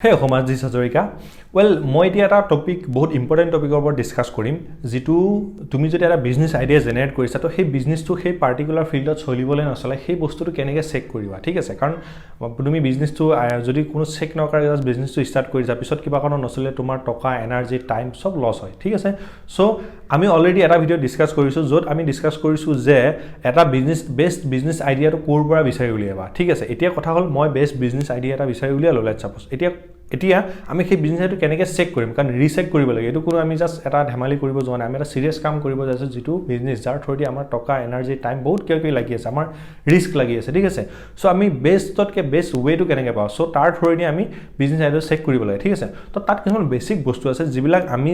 Hey, AxomaZ, this is hazarika. Well, মই এতিয়া এটা টপিক বহুত ইম্পৰ্টেন্ট টপিকৰ ওপৰত ডিসকাস কৰিম যেটো তুমি যদি এটা বিজনেস আইডিয়া জেনাৰেট কৰিছা তো সেই বিজনেসটো সেই পাৰ্টিকুলাৰ ফিল্ডত চলিবলৈ নচলে সেই বস্তুটো কেনেকৈ চেক কৰিবা ঠিক আছে কাৰণ তুমি বিজনেসটো যদি কোনো চেক নকৰা জাস্ট বিজনেসটো ষ্টাৰ্ট কৰিছা পিছত কিবা কাৰণ নচলে তোমাৰ টকা এনাৰ্জি টাইম সব লছ হয় ঠিক আছে সো আমি অলৰেডি এটা ভিডিও ডিসকাস কৰিছো যত আমি ডিসকাস কৰিছো যে এটা বিজনেস বেস্ট বিজনেস আইডিয়াটো কোৰ পৰা বিচাৰি উলিয়াবা ঠিক আছে এতিয়া কথা হল মই বেস্ট বিজনেস আইডিয়া এটা বিচাৰি উলিয়ালো লেটস সাপোজ এতিয়া আমি সেই বিজনেসটো কেনেকৈ চেক কৰিম কাৰণ ৰিচেক কৰিব লাগে এটো কোনো আমি জাস্ট এটা ধেমালি কৰিব যোৱা নাই আমি এটা সিৰিয়াস কাম কৰিব যাইছো যেটো বিজনেস যাৰ থ্ৰুদি আমাৰ টকা এনাৰ্জি টাইম বহুত কিয় লাগি আছে আমাৰ ৰিস্ক লাগি আছে ঠিক আছে সো আমি বেষ্টতকে বেষ্ট ওয়েটো কেনেকৈ পাওঁ সো তাৰ থ্ৰুদি আমি বিজনেস আইডিয়া চেক কৰিব লাগে ঠিক আছে তো তাত কিছুমান বেসিক বস্তু আছে যিবিলাক আমি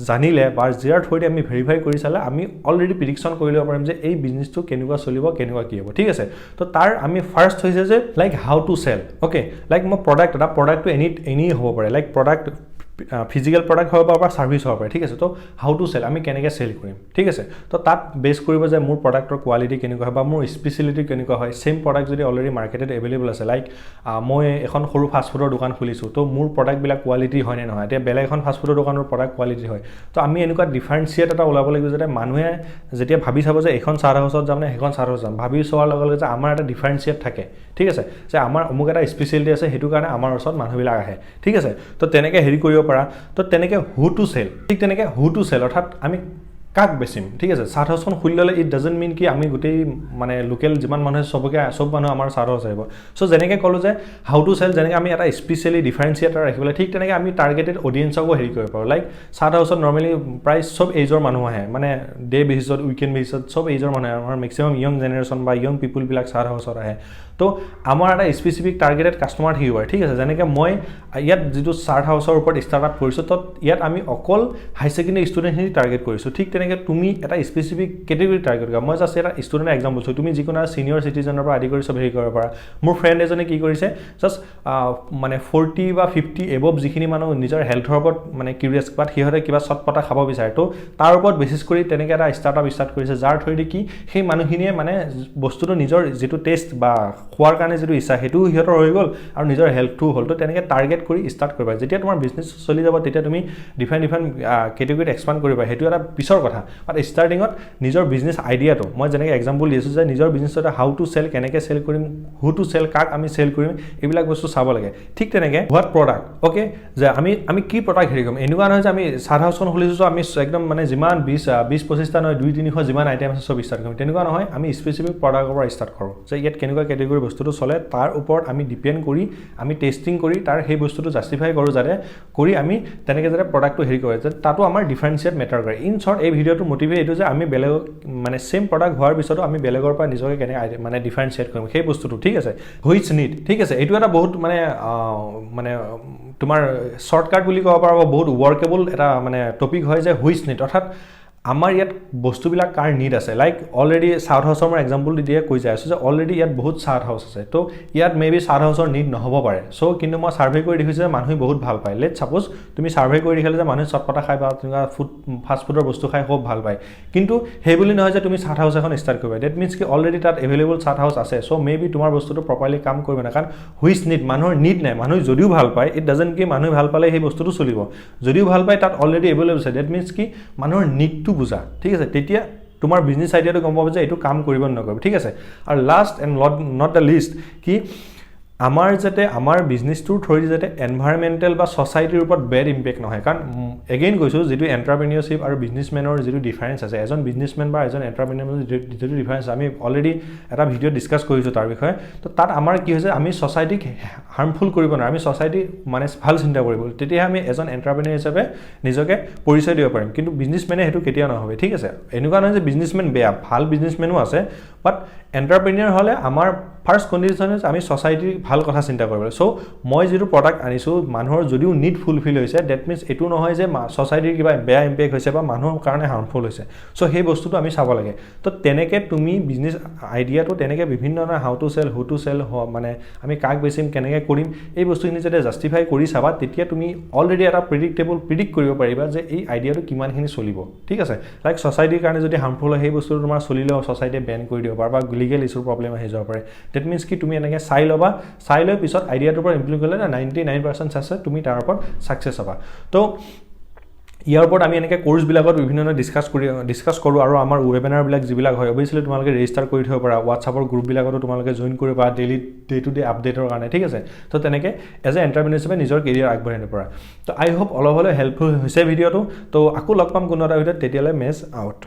জানিলে বা যাৰ থ্ৰুদি আমি ভেৰিফাই কৰি চালে আমি অলৰেডি প্ৰেডিকচন কৰি ল'ব পাৰিম যে এই বিজনেসটো কেনেকুৱা চলিব কেনেকুৱা কি হ'ব ঠিক আছে তো তাৰ আমি ফাৰ্স্ট হৈছে যে like how to sell okay like মই প্ৰডাক্টটো এনি হ'ব পাৰে লাইক প্ৰডাক্ট ফিজিক্যাল প্ৰডাক্ট হ'ব বা সাৰ্ভিস হ'ব পাৰে ঠিক আছে তো হাউ টু সেল আমি কেনেকৈ সেল কৰিম ঠিক আছে তো তাত বেস কৰিব যে মোৰ প্ৰডাক্টৰ কোৱালিটি কেনেকুৱা হয় বা মোৰ স্পেশালিটি কেনেকুৱা হয় সেম প্ৰডাক্ট যদি অলৰেডি মাৰ্কেটত এভেইলেবল আছে লাইক মই এখন সৰু ফাষ্ট ফুডৰ দোকান খুলিছো তো মোৰ প্ৰডাক্ট বিলাক কোৱালিটি হয় নে নহয় এতিয়া বেলেগ এখন ফাষ্ট ফুডৰ দোকানৰ প্ৰডাক্ট কোৱালিটি হয় তো আমি এনেকুৱা ডিফাৰেন্সিয়েট এটা ওলাব লাগিব যে মানুহে যেতিয়া ভাবি চাব যে এখন চাহ হাউছত যাম নে এখন চাহ হাউছত যাম ভাবি চোৱাৰ লগে লগে যে আমাৰ এটা ডিফাৰেন্সিয়েট থাকে ঠিক আছে যে আমাৰ অমুক এটা স্পেশালিটি আছে হেতু কাৰণে আমাৰ ওচৰত মানুহবিলাক আহে ঠিক আছে তো তেনেকৈ হেৰি কৰিব পাৰা তো তেনেকৈ হু টু সেল ঠিক তেনেকৈ হু টু সেল অৰ্থাৎ আমি কাক বেচিম ঠিক আছে চাহ হাউছখন খুলি ল'লে ইট ডাজন্ট মিন কি আমি গোটেই মানে লোকেল যিমান মানুহে সব মানুহ আমাৰ চাহ হাউছ আহিব সো যেনেকৈ ক'লো যে হাউ টু সেল যেনেকৈ আমি এটা স্পেশালি ডিফাৰেন্সিয়েটাৰ ৰাখিবলৈ ঠিক তেনেকৈ আমি টাৰ্গেটেড অডিয়েন্সকো হেৰি কৰিব পাৰোঁ লাইক চাহ হাউছত নৰ্মেলি প্ৰায় সব এজৰ মানুহ আহে মানে ডে বেচিছত উইকেণ্ড বেচিছত সব এজৰ মানুহ আহে আমাৰ মেক্সিমাম ইয়ং জেনেৰেশ্যন বা ইয়ং পিপুলবিলাক চাহ হাউছত আহে তো আমাৰ এটা স্পেচিফিক টাৰ্গেটেড কাষ্টমাৰ থাকিব ঠিক আছে যেনেকৈ মই ইয়াত যিটো চাহ হাউছৰ ওপৰত ষ্টাৰ্টআপ কৰিছোঁ তো ইয়াত আমি অকল হাই ছেকেণ্ডেৰী ষ্টুডেণ্টখিনি টাৰ্গেট কৰিছোঁ ঠিক তেনেকৈ তুমি এটা স্পেচিফিক কেটেগৰী টাৰ্গেট কৰা মই জাষ্ট এটা ষ্টুডেণ্ট এক্সাম্পল লৈছোঁ তুমি যিকোনো সিনিয়ৰ সিটিজেনৰ পৰা আদি কৰি সব হেৰি কৰিব পাৰা মোৰ ফ্ৰেণ্ড এজনে কি কৰিছে জাষ্ট মানে 40 বা 50 এবভ যিখিনি মানুহ নিজৰ হেল্থৰ ওপৰত মানে কিউৰিয়াছ বাট সিহঁতে কিবা চটপটা খাব বিচাৰে তো তাৰ ওপৰত বেচিছ কৰি তেনেকৈ এটা ষ্টাৰ্টআপ ষ্টাৰ্ট কৰিছে যাৰ থ্ৰুদি কি সেই মানুহখিনিয়ে মানে বস্তুটো নিজৰ যিটো টেষ্ট বা খোৱাৰ কাৰণে যিটো ইচ্ছা সেইটো সিহঁতৰ হৈ গ'ল আৰু নিজৰ হেল্থটো হ'ল তো তেনেকৈ টাৰ্গেট কৰি ষ্টাৰ্ট কৰিবা যেতিয়া তোমাৰ বিজনেছ চলি যাব তেতিয়া তুমি ডিফাৰেণ্ট কেটেগৰীত এক্সপাণ্ড কৰিবা সেইটো এটা পিছৰ কথা বাট ষ্টাৰ্টিঙত নিজৰ বিজনেছ আইডিয়াটো মই যেনেকৈ এক্সাম্পল দিছোঁ যে নিজৰ বিজনেছটো এটা হাউ টু সেল কেনেকৈ সেল কৰিম হু টু সেল কাক আমি সেল কৰিম এইবিলাক বস্তু চাব লাগে ঠিক তেনেকৈ হোৱাট প্ৰডাক্ট ওকে যে আমি কি প্ৰডাক্ট হেৰি কৰিম এনেকুৱা নহয় যে আমি চাহ হাউছখন খুলিছোঁ আমি একদম মানে যিমান 20-25টা নহয় 2-300 যিমান আইটেম আছে সব ষ্টাৰ্ট কৰিম তেনেকুৱা নহয় আমি স্পেচিফিক প্ৰডাক্টৰ পৰা ষ্টাৰ্ট কৰোঁ যে ইয়াত কেনেকুৱা কেটেগৰী বস্তুটো চলে তাৰ ওপৰত আমি ডিপেণ্ড কৰি আমি টেষ্টিং কৰি তাৰ সেই বস্তুটো জাষ্টিফাই কৰোঁ যাতে কৰি আমি তেনেকৈ যাতে প্ৰডাক্টটো হেৰি কৰে যে তাতো আমাৰ ডিফাৰেন্সিয়েট মেটাৰ কৰে ইন শ্বৰ্ট এই ভিডিঅ'টো মোটিভেট এইটো যে আমি বেলেগক মানে সেম প্ৰডাক্ট হোৱাৰ পিছতো আমি বেলেগৰ পৰা নিজকে কেনেকৈ মানে ডিফাৰেন্সিয়েট কৰিম সেই বস্তুটো ঠিক আছে হুইচ নিড ঠিক আছে এইটো এটা বহুত মানে তোমাৰ শ্বৰ্টকাট বুলি ক'ব পাৰা বহুত ৱৰ্কেবল এটা মানে টপিক হয় যে হুইচ নিড অৰ্থাৎ আমাৰ ইয়াত বস্তুবিলাক কাৰ নিড আছে লাইক অলৰেডি চাউথ হাউছৰ মই এক্সাম্পল দিয়ে কৈ যাই আছোঁ যে অলৰেডি ইয়াত বহুত চাউথ হাউছ আছে তো ইয়াত মেবি চাউথ হাউছৰ নিড নহ'ব পাৰে চ' কিন্তু মই ছাৰ্ভে কৰি দেখিছোঁ যে মানুহে বহুত ভাল পায় লেট ছাপ'জ তুমি ছাৰ্ভে কৰি দেখিলে যে মানুহে চটপটা খাই বা তেনেকুৱা ফাষ্ট ফুডৰ বস্তু খাই খুব ভাল পায় কিন্তু সেই বুলি নহয় যে তুমি চাউথ হাউছ এখন ষ্টাৰ্ট কৰিবা ডেট মিনছ কি অলৰেডি তাত এভেইলেবল চাউথ হাউছ আছে চ' মেবি তোমাৰ বস্তুটো প্ৰপাৰলি কাম কৰিব না কাৰণ হুইচ নিড মানুহৰ নিড নাই মানুহে যদিও ভাল পায় ইট ডাজন্ট কি মানুহে ভাল পালে সেই বস্তুটো চলিব যদিও ভাল পায় তাত অলৰেডি এভেইলেবল আছে ডেট মিনছ কি মানুহৰ নিডটো বুজা ঠিক আছে তেতিয়া তোমাৰ বিজনেছ আইডিয়াটো গম পাব যে এইটো কাম কৰিব নকৰিব ঠিক আছে আৰু last and not the least কি আমাৰ যাতে আমাৰ বিজনেছটোৰ থ্ৰুদি যাতে এনভাইৰমেণ্টেল বা ছ'চাইটিৰ ওপৰত বেড ইম্পেক্ট নহয় কাৰণ এগেইন কৈছোঁ যিটো এণ্টাৰপ্ৰেনিয়ৰশ্বিপ আৰু বিজনেছমেনৰ যিটো ডিফাৰেঞ্চ আছে এজন বিজনেছমেন বা এজন এণ্টাৰপ্ৰেনিয়ৰ যিটো ডিফাৰেঞ্চ আমি অলৰেডি এটা ভিডিঅ' ডিছকাছ কৰিছোঁ তাৰ বিষয়ে তো তাত আমাৰ কি হৈছে আমি ছ'চাইটিক হাৰ্মফুল কৰিব নোৱাৰোঁ আমি ছ'চাইটি মানে ভাল চিন্তা কৰিব তেতিয়াহে আমি এজন এণ্টাৰপ্ৰেনিয়ৰ হিচাপে নিজকে পৰিচয় দিব পাৰিম কিন্তু বিজনেছমেনে সেইটো কেতিয়াও নহ'ব ঠিক আছে এনেকুৱা নহয় যে বিজনেছমেন বেয়া ভাল বিজনেছমেনো আছে বাট এণ্টাৰপ্ৰেনিয়ৰ হ'লে আমাৰ ফাৰ্ষ্ট কণ্ডিশ্যন হৈছে আমি ছ'চাইটিৰ ভাল কথা চিন্তা কৰিব লাগে চ' মই যিটো প্ৰডাক্ট আনিছোঁ মানুহৰ যদিও নিড ফুলফিল হৈছে ডেট মিনছ এইটো নহয় যে ছ'চাইটিৰ কিবা বেয়া ইম্পেক্ট হৈছে বা মানুহৰ কাৰণে হাৰ্মফুল হৈছে চ' সেই বস্তুটো আমি চাব লাগে তো তেনেকৈ তুমি বিজনেছ আইডিয়াটো তেনেকৈ বিভিন্ন ধৰণৰ how to sell who to sell মানে আমি কাক বেচিম কেনেকৈ কৰিম এই বস্তুখিনি যেতিয়া জাষ্টিফাই কৰি চাবা তেতিয়া তুমি অলৰেডি এটা প্ৰিডিক্ট কৰিব পাৰিবা যে এই আইডিয়াটো কিমানখিনি চলিব ঠিক আছে লাইক ছ'চাইটিৰ কাৰণে যদি হাৰ্মফুল হয় সেই বস্তুটো তোমাৰ চলিলেও ছ'চাইটিয়ে বেন কৰি দিব থাকিব পাৰে বা লিগেল ইছ্যুৰ প্ৰব্লেম আহি যাব পাৰে ডেট মিনছ কি তুমি এনেকৈ চাই ল'বা চাই লৈ পিছত আইডিয়াটোৰ পৰা ইমপ্লিমেণ্ট কৰিলে 99% আছে তুমি তাৰ ওপৰত ছাকচেছ হ'বা তো ইয়াৰ ওপৰত আমি এনেকৈ কোৰ্ছবিলাকত বিভিন্ন ধৰণৰ ডিছকাছ কৰোঁ আৰু আমাৰ ৱেবিনাৰবিলাক যিবিলাক হয় অবভিয়াছলি তোমালোকে ৰেজিষ্টাৰ কৰি থ'ব পাৰা হোৱাটছআপৰ গ্ৰুপবিলাকতো তোমালোকে জইন কৰিব পাৰা ডে টু ডে আপডেটৰ কাৰণে ঠিক আছে তো তেনেকৈ এজ এ এণ্টাৰপ্ৰেনাৰ হিচাপে নিজৰ কেৰিয়াৰ আগবঢ়াই নিব পাৰা তো আই হোপ অলপ হ'লেও হেল্পফুল হৈছে ভিডিঅ'টো তো আকৌ লগ পাম কোনো এটা ভিডিঅ'ত তেতিয়ালৈ মেছ আউট